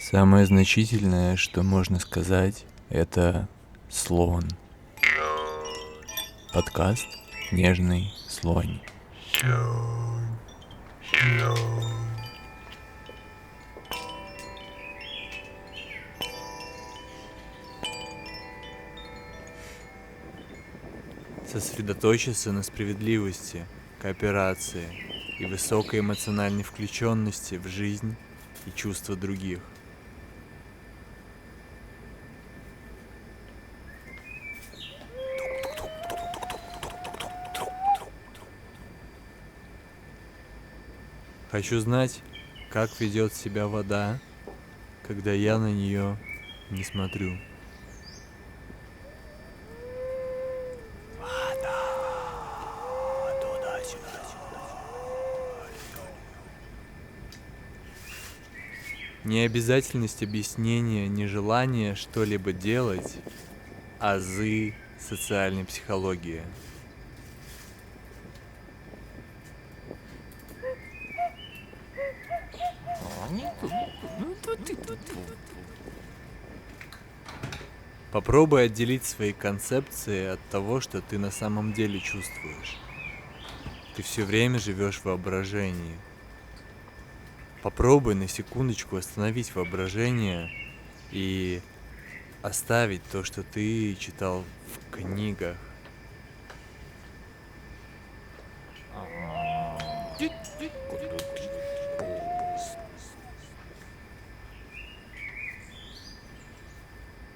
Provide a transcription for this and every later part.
Самое значительное, что можно сказать, это слон. Подкаст «Нежный слонь». Сосредоточиться на справедливости, кооперации и высокой эмоциональной включенности в жизнь и чувства других. Хочу знать, как ведет себя вода, когда я на нее не смотрю. Необязательность объяснения, нежелание что-либо делать, азы социальной психологии. Попробуй отделить свои концепции от того, что ты на самом деле чувствуешь. Ты все время живешь в воображении. Попробуй на секундочку остановить воображение и оставить то, что ты читал в книгах.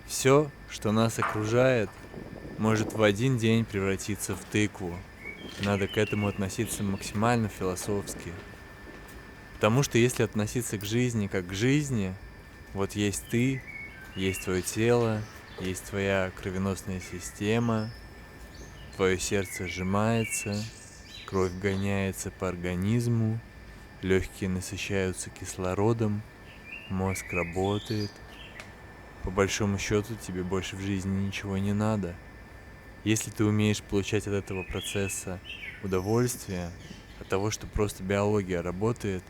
Все, что нас окружает, может в один день превратиться в тыкву. Надо к этому относиться максимально философски. Потому что если относиться к жизни как к жизни, вот есть ты, есть твое тело, есть твоя кровеносная система, твое сердце сжимается, кровь гоняется по организму, легкие насыщаются кислородом, мозг работает. По большому счету тебе больше в жизни ничего не надо. Если ты умеешь получать от этого процесса удовольствие, от того, что просто биология работает,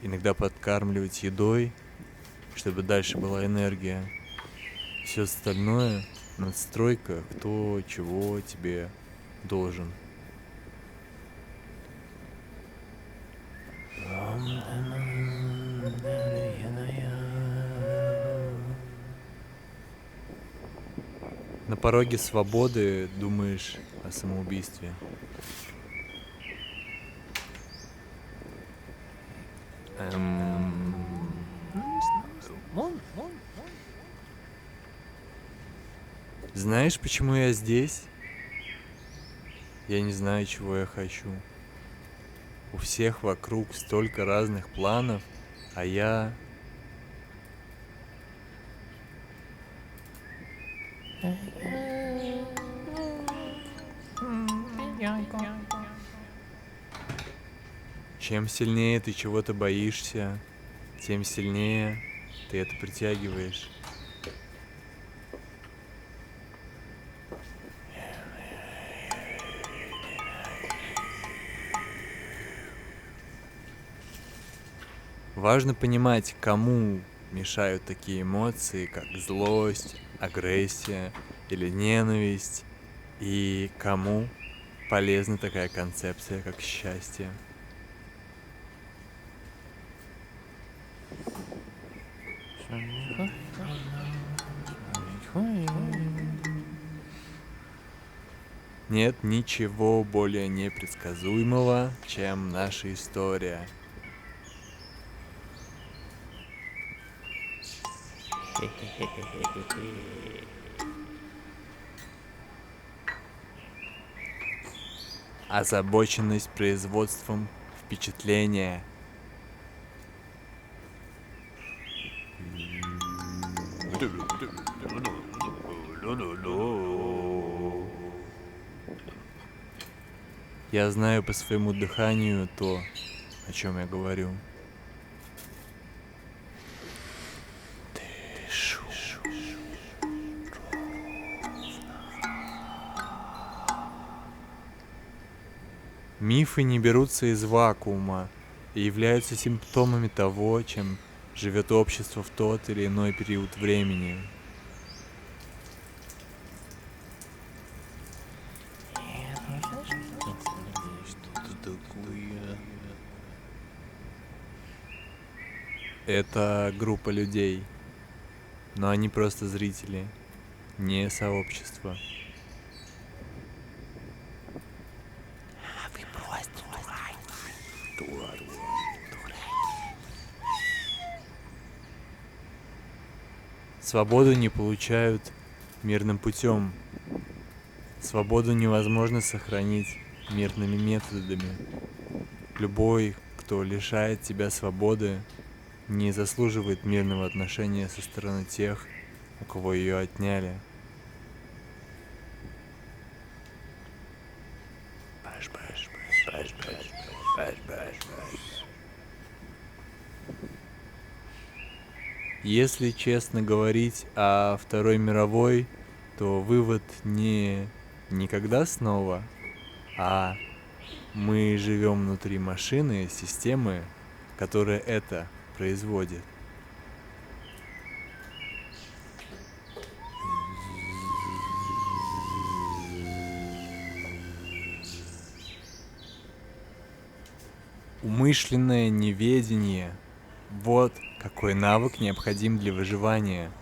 иногда подкармливать едой, чтобы дальше была энергия, все остальное — надстройка, кто чего тебе должен. На пороге свободы думаешь о самоубийстве. Знаешь, почему я здесь? Я не знаю, чего я хочу. У всех вокруг столько разных планов, а я... Чем сильнее ты чего-то боишься, тем сильнее ты это притягиваешь. Важно понимать, кому мешают такие эмоции, как злость, агрессия или ненависть, и кому полезна такая концепция, как счастье. Нет ничего более непредсказуемого, чем наша история. Озабоченность производством впечатления. Я знаю по своему дыханию то, о чем я говорю. Дышу. Мифы не берутся из вакуума и являются симптомами того, чем живет общество в тот или иной период времени. Это группа людей, но они просто зрители, не сообщество. Вы просто дураки. Свободу не получают мирным путем. Свободу невозможно сохранить мирными методами. Любой, кто лишает тебя свободы, не заслуживает мирного отношения со стороны тех, у кого ее отняли. Если честно говорить о Второй мировой, то вывод не никогда снова, а мы живем внутри машины, системы, которая это производит. Умышленное неведение – вот какой навык необходим для выживания.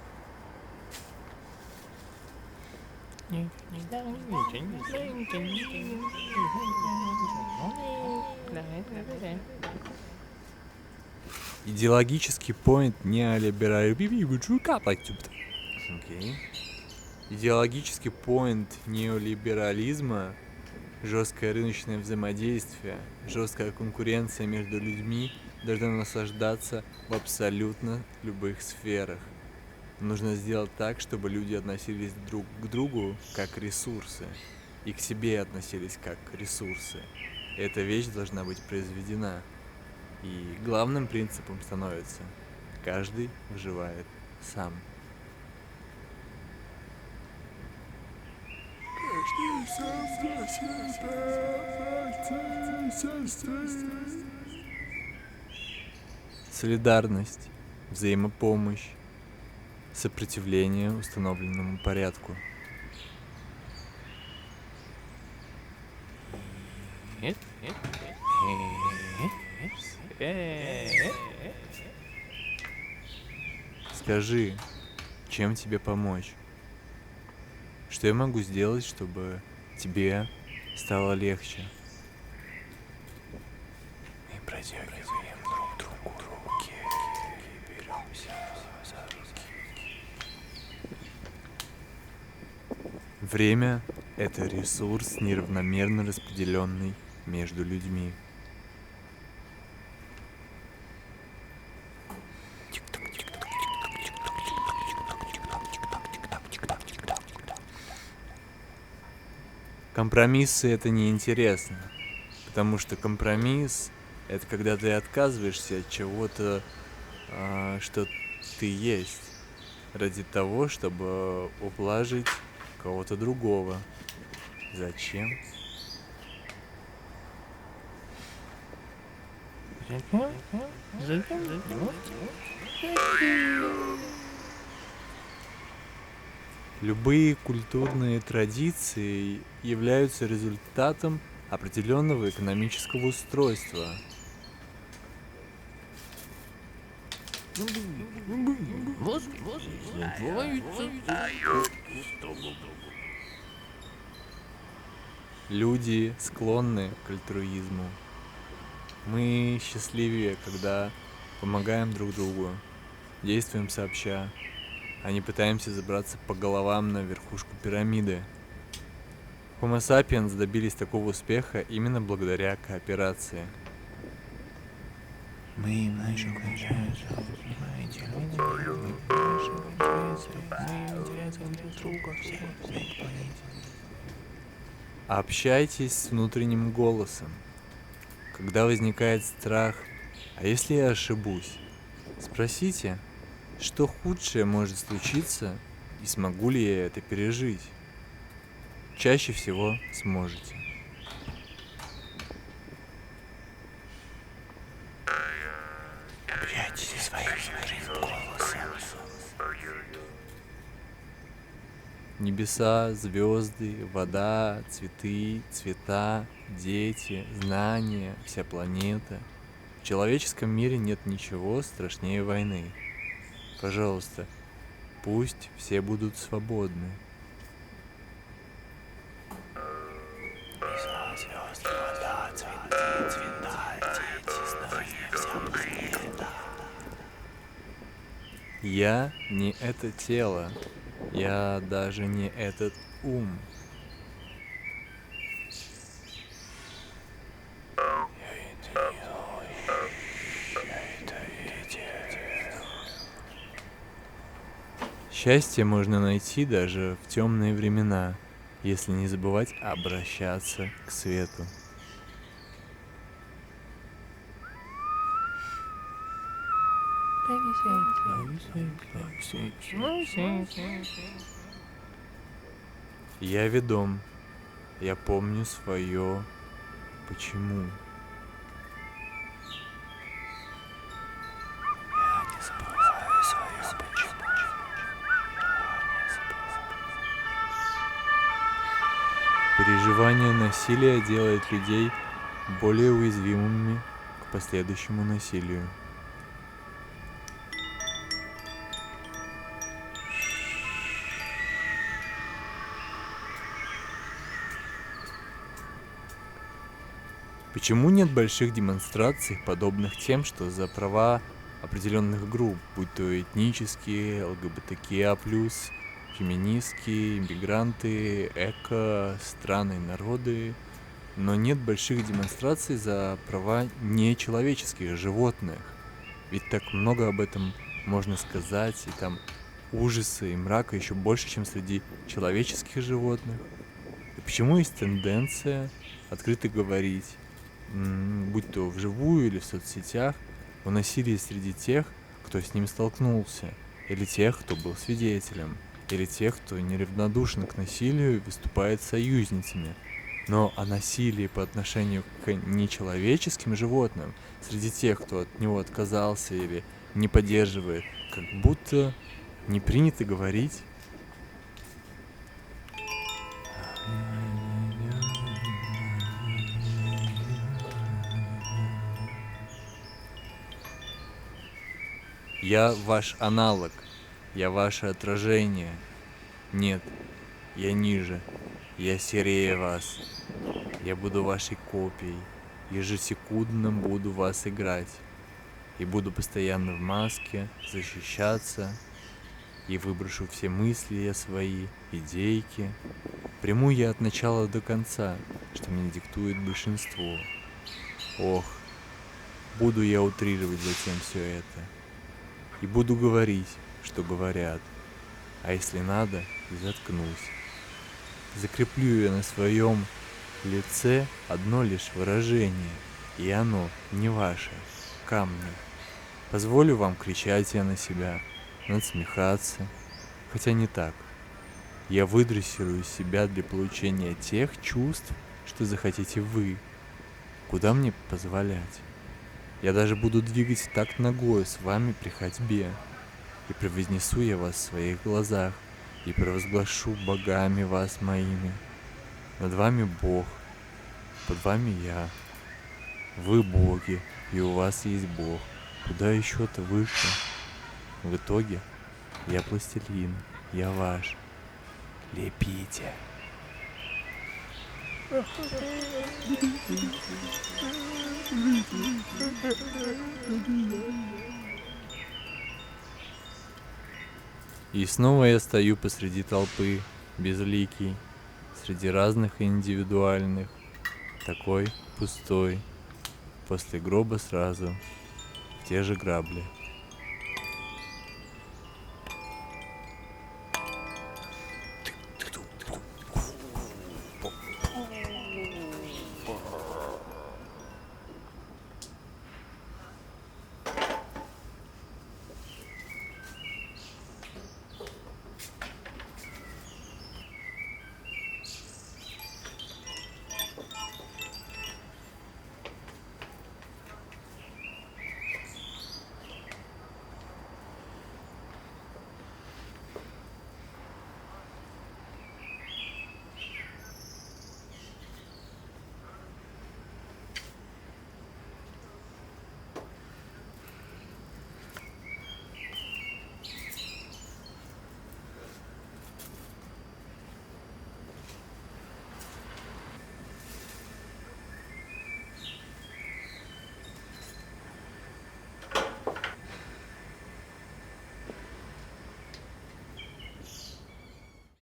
Идеологический поинт Идеологический поинт неолиберализма – жесткое рыночное взаимодействие, жесткая конкуренция между людьми должна насаждаться в абсолютно любых сферах. Нужно сделать так, чтобы люди относились друг к другу как ресурсы, и к себе относились как ресурсы. Эта вещь должна быть произведена. И главным принципом становится: каждый выживает сам. Солидарность, взаимопомощь, сопротивление установленному порядку. Скажи, чем тебе помочь? Что я могу сделать, чтобы тебе стало легче? Мы протягиваем друг другу руки, беремся за руки. Время — это ресурс, неравномерно распределенный между людьми. Компромиссы — это неинтересно, потому что компромисс — это когда ты отказываешься от чего-то, что ты есть, ради того, чтобы ублажить кого-то другого. Зачем? Любые культурные традиции являются результатом определенного экономического устройства. Люди склонны к альтруизму. Мы счастливее, когда помогаем друг другу, действуем сообща, а не пытаемся забраться по головам на верхушку пирамиды. Homo sapiens добились такого успеха именно благодаря кооперации. Мы наши кончаются, понимаете, люди, мы наши кончаются, мы теряем друг друга, все планете. Общайтесь с внутренним голосом. Когда возникает страх, а если я ошибусь, спросите, что худшее может случиться и смогу ли я это пережить. Чаще всего сможете. Общайтесь со своими Небеса, звезды, вода, цветы, цвета, дети, знания, вся планета. В человеческом мире нет ничего страшнее войны. Пожалуйста, пусть все будут свободны. Леса, звезды, вода, цветы, цвета, дети, знания, вся планета. Я не это тело, я даже не этот ум. Я это не слышу, я это видел. Счастье можно найти даже в темные времена, если не забывать обращаться к свету. Я ведом, я помню свое почему. Я не забываю свое почему. Переживание насилия делает людей более уязвимыми к последующему насилию. Почему нет больших демонстраций, подобных тем, что за права определенных групп, будь то этнические, ЛГБТКИА+, феминистские, иммигранты, эко, страны и народы, но нет больших демонстраций за права нечеловеческих животных? Ведь так много об этом можно сказать, и там ужаса и мрака еще больше, чем среди человеческих животных. И почему есть тенденция открыто говорить, будь то вживую или в соцсетях, о насилии среди тех, кто с ним столкнулся, или тех, кто был свидетелем, или тех, кто неравнодушен к насилию и выступает союзницами. Но о насилии по отношению к нечеловеческим животным среди тех, кто от него отказался или не поддерживает, как будто не принято говорить. Я ваш аналог, я ваше отражение. Нет, я ниже, я серее вас. Я буду вашей копией, ежесекундно буду вас играть. И буду постоянно в маске, защищаться. И выброшу все мысли свои, идейки. Приму я от начала до конца, что мне диктует большинство. Ох, буду я утрировать затем все это. И буду говорить, что говорят. А если надо, и заткнусь. Закреплю я на своем лице одно лишь выражение, и оно не ваше, камни. Позволю вам кричать я на себя, надсмехаться, хотя не так. Я выдрессирую себя для получения тех чувств, что захотите вы. Куда мне позволять? Я даже буду двигать в такт ногой с вами при ходьбе. И превознесу я вас в своих глазах, и провозглашу богами вас моими. Над вами Бог, под вами я. Вы боги, и у вас есть Бог. Куда еще-то выше? В итоге я пластилин, я ваш. Лепите. И снова я стою посреди толпы, безликий, среди разных и индивидуальных, такой пустой, после гроба сразу в те же грабли.